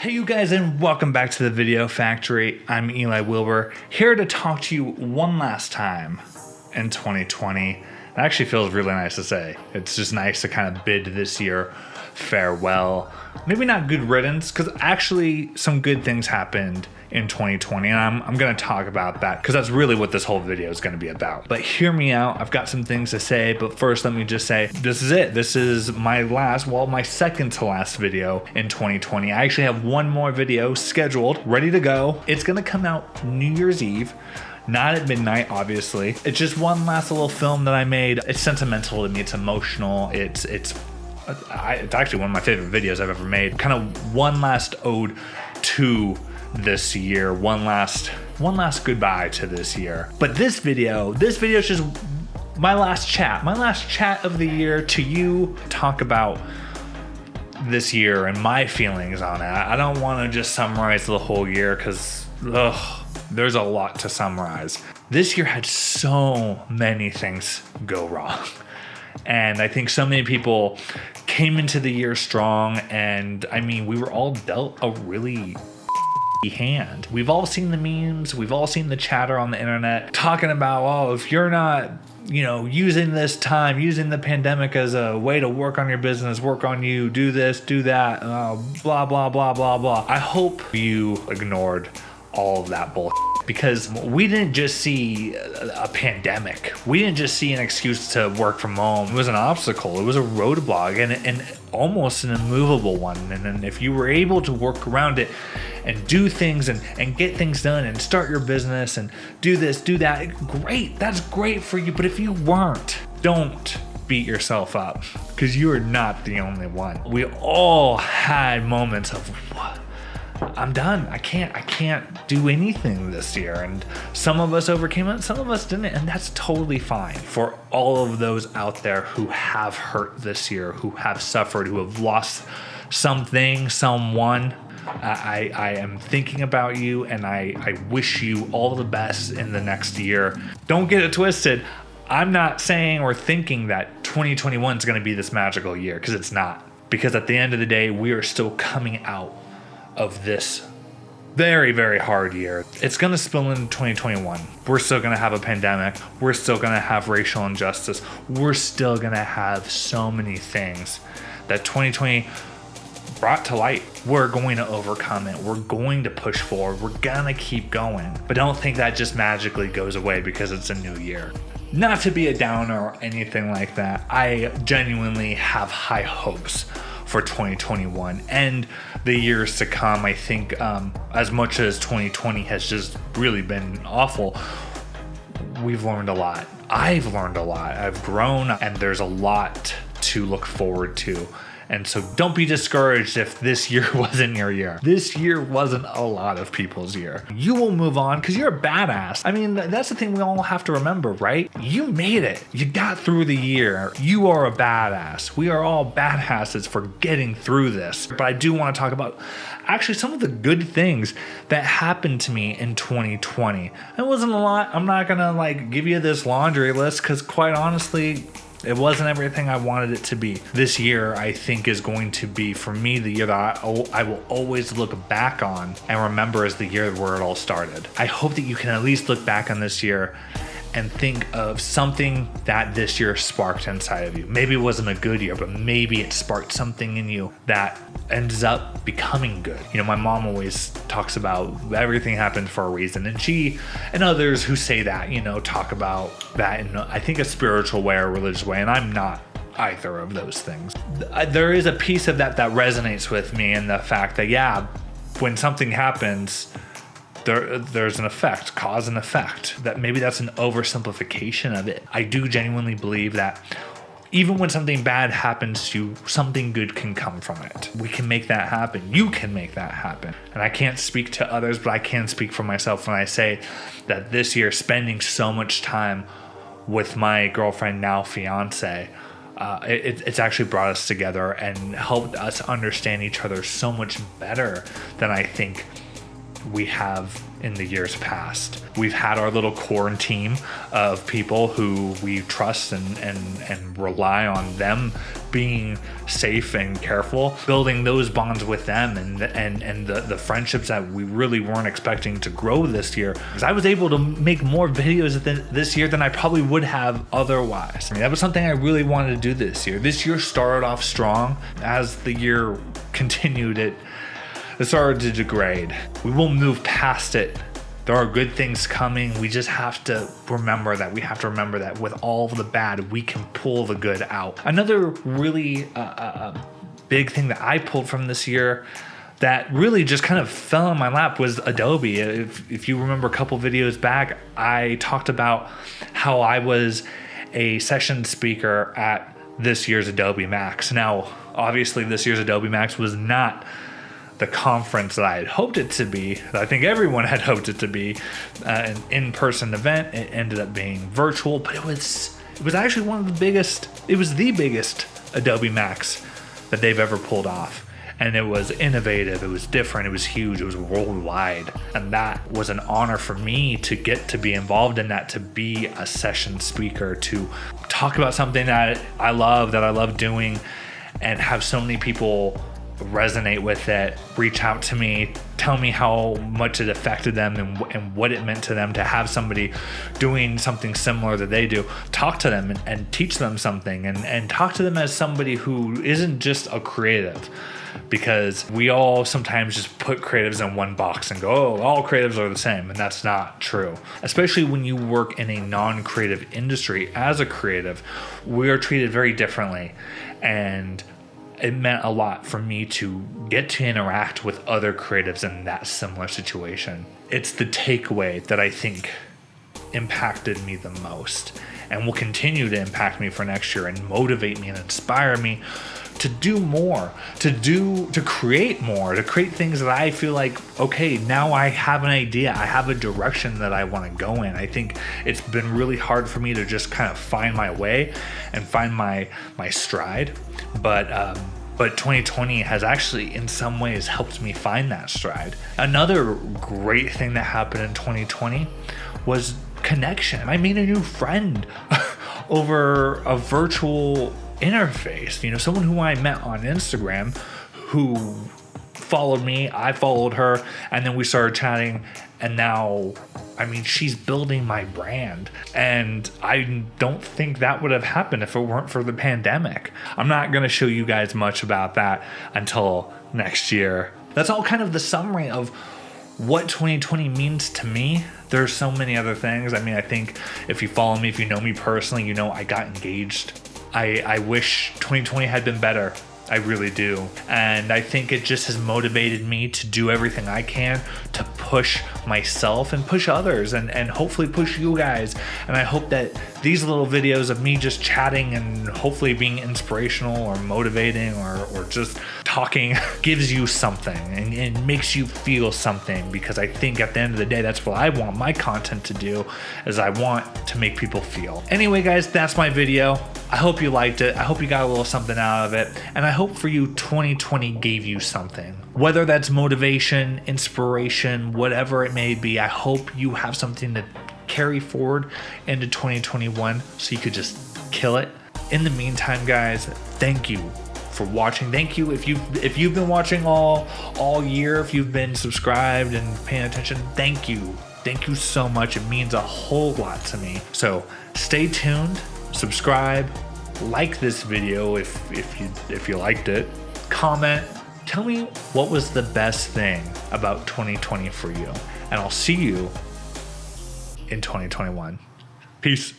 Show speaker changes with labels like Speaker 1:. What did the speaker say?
Speaker 1: Hey you guys, and welcome back to the Video Factory. I'm Eli Wilbur, here to talk to you one last time in 2020. It actually feels really nice to say. It's just nice to kind of bid this year farewell. Maybe not good riddance, because actually some good things happened in 2020, and I'm going to talk about that because that's really what this whole video is going to be about. But hear me out. I've got some things to say, but first let me just say this is it. This is my second to last video in 2020. I actually have one more video scheduled, ready to go. It's going to come out New Year's Eve. Not at midnight, obviously. It's just one last little film that I made. It's sentimental to me. It's emotional. It's actually one of my favorite videos I've ever made. Kind of one last ode to this year. One last goodbye to this year. But this video is just my last chat of the year to you. Talk about this year and my feelings on it. I don't want to just summarize the whole year because there's a lot to summarize. This year had so many things go wrong. And I think so many people came into the year strong, and I mean, we were all dealt a really hand. We've all seen the memes, we've all seen the chatter on the internet talking about, oh, if you're not, using this time, using the pandemic as a way to work on your business, work on you, do this, do that, blah, blah, blah, blah, blah. I hope you ignored all of that bullshit. Because we didn't just see a pandemic. We didn't just see an excuse to work from home. It was an obstacle. It was a roadblock and almost an immovable one. And then if you were able to work around it and do things and get things done and start your business and do this, do that, great. That's great for you. But if you weren't, don't beat yourself up because you are not the only one. We all had moments of, what? I'm done. I can't do anything this year. And some of us overcame it, some of us didn't. And that's totally fine. For all of those out there who have hurt this year, who have suffered, who have lost something, someone, I am thinking about you, and I wish you all the best in the next year. Don't get it twisted. I'm not saying or thinking that 2021 is going to be this magical year, because it's not. Because at the end of the day, we are still coming out of this very, very hard year. It's going to spill into 2021. We're still going to have a pandemic. We're still going to have racial injustice. We're still going to have so many things that 2020 brought to light. We're going to overcome it. We're going to push forward. We're going to keep going. But don't think that just magically goes away because it's a new year. Not to be a downer or anything like that. I genuinely have high hopes for 2021 and the years to come. I think as much as 2020 has just really been awful, we've learned a lot. I've learned a lot. I've grown, and there's a lot to look forward to. And so don't be discouraged if this year wasn't your year. This year wasn't a lot of people's year. You will move on because you're a badass. I mean, that's the thing we all have to remember, right? You made it. You got through the year. You are a badass. We are all badasses for getting through this. But I do want to talk about actually some of the good things that happened to me in 2020. It wasn't a lot. I'm not going to give you this laundry list because quite honestly, it wasn't everything I wanted it to be. This year, I think, is going to be, for me, the year that I will always look back on and remember as the year where it all started. I hope that you can at least look back on this year and think of something that this year sparked inside of you. Maybe it wasn't a good year, but maybe it sparked something in you that ends up becoming good. My mom always talks about everything happened for a reason, and she and others who say that, talk about that in, I think, a spiritual way or religious way, and I'm not either of those things. There is a piece of that resonates with me, in the fact that, yeah, when something happens, there's an effect, cause and effect. That maybe that's an oversimplification of it. I do genuinely believe that even when something bad happens to you, something good can come from it. We can make that happen. You can make that happen. And I can't speak to others, but I can speak for myself when I say that this year, spending so much time with my girlfriend, now fiance, it's actually brought us together and helped us understand each other so much better than I think we have in the years past. We've had our little core team of people who we trust and rely on them being safe and careful, building those bonds with them and the friendships that we really weren't expecting to grow this year. Because I was able to make more videos this year than I probably would have otherwise. I mean, that was something I really wanted to do this year. This year started off strong. As the year continued, it started to degrade. We will move past it. There are good things coming. We just have to remember that. We have to remember that with all of the bad, we can pull the good out. Another really big thing that I pulled from this year that really just kind of fell in my lap was Adobe. If you remember a couple videos back, I talked about how I was a session speaker at this year's Adobe Max. Now, obviously, this year's Adobe Max was not the conference that I had hoped it to be, that I think everyone had hoped it to be, an in-person event. It ended up being virtual, but it was actually one of the biggest, it was the biggest Adobe Max that they've ever pulled off. And it was innovative, it was different, it was huge, it was worldwide. And that was an honor for me to get to be involved in that, to be a session speaker, to talk about something that I love doing, and have so many people resonate with it, reach out to me, tell me how much it affected them and what it meant to them to have somebody doing something similar that they do. Talk to them and teach them something, and talk to them as somebody who isn't just a creative, because we all sometimes just put creatives in one box and go, oh, all creatives are the same, and that's not true. Especially when you work in a non-creative industry. As a creative, we are treated very differently, and it meant a lot for me to get to interact with other creatives in that similar situation. It's the takeaway that I think impacted me the most, and will continue to impact me for next year and motivate me and inspire me to do more, to create more, to create things that I feel like, okay, now I have an idea, I have a direction that I want to go in. I think it's been really hard for me to just kind of find my way and find my stride, but 2020 has actually in some ways helped me find that stride. Another great thing that happened in 2020 was connection. I made a new friend over a virtual interface. You know, someone who I met on Instagram who followed me, I followed her, and then we started chatting, and now, I mean, she's building my brand, and I don't think that would have happened if it weren't for the pandemic. I'm not going to show you guys much about that until next year. That's all kind of the summary of what 2020 means to me. There's so many other things. I mean, I think if you follow me, if you know me personally, you know I got engaged. I wish 2020 had been better. I really do. And I think it just has motivated me to do everything I can to push myself and push others and hopefully push you guys. And I hope that these little videos of me just chatting and hopefully being inspirational or motivating or just talking gives you something and makes you feel something, because I think at the end of the day, that's what I want my content to do, is I want to make people feel. Anyway, guys, that's my video. I hope you liked it. I hope you got a little something out of it. And I hope for you 2020 gave you something. Whether that's motivation, inspiration, whatever it may be, I hope you have something to carry forward into 2021 so you could just kill it. In the meantime, guys, thank you for watching. Thank you if you've been watching all year, if you've been subscribed and paying attention, thank you. Thank you so much. It means a whole lot to me. So stay tuned. Subscribe, like this video if you liked it, comment, tell me what was the best thing about 2020 for you, and I'll see you in 2021. Peace.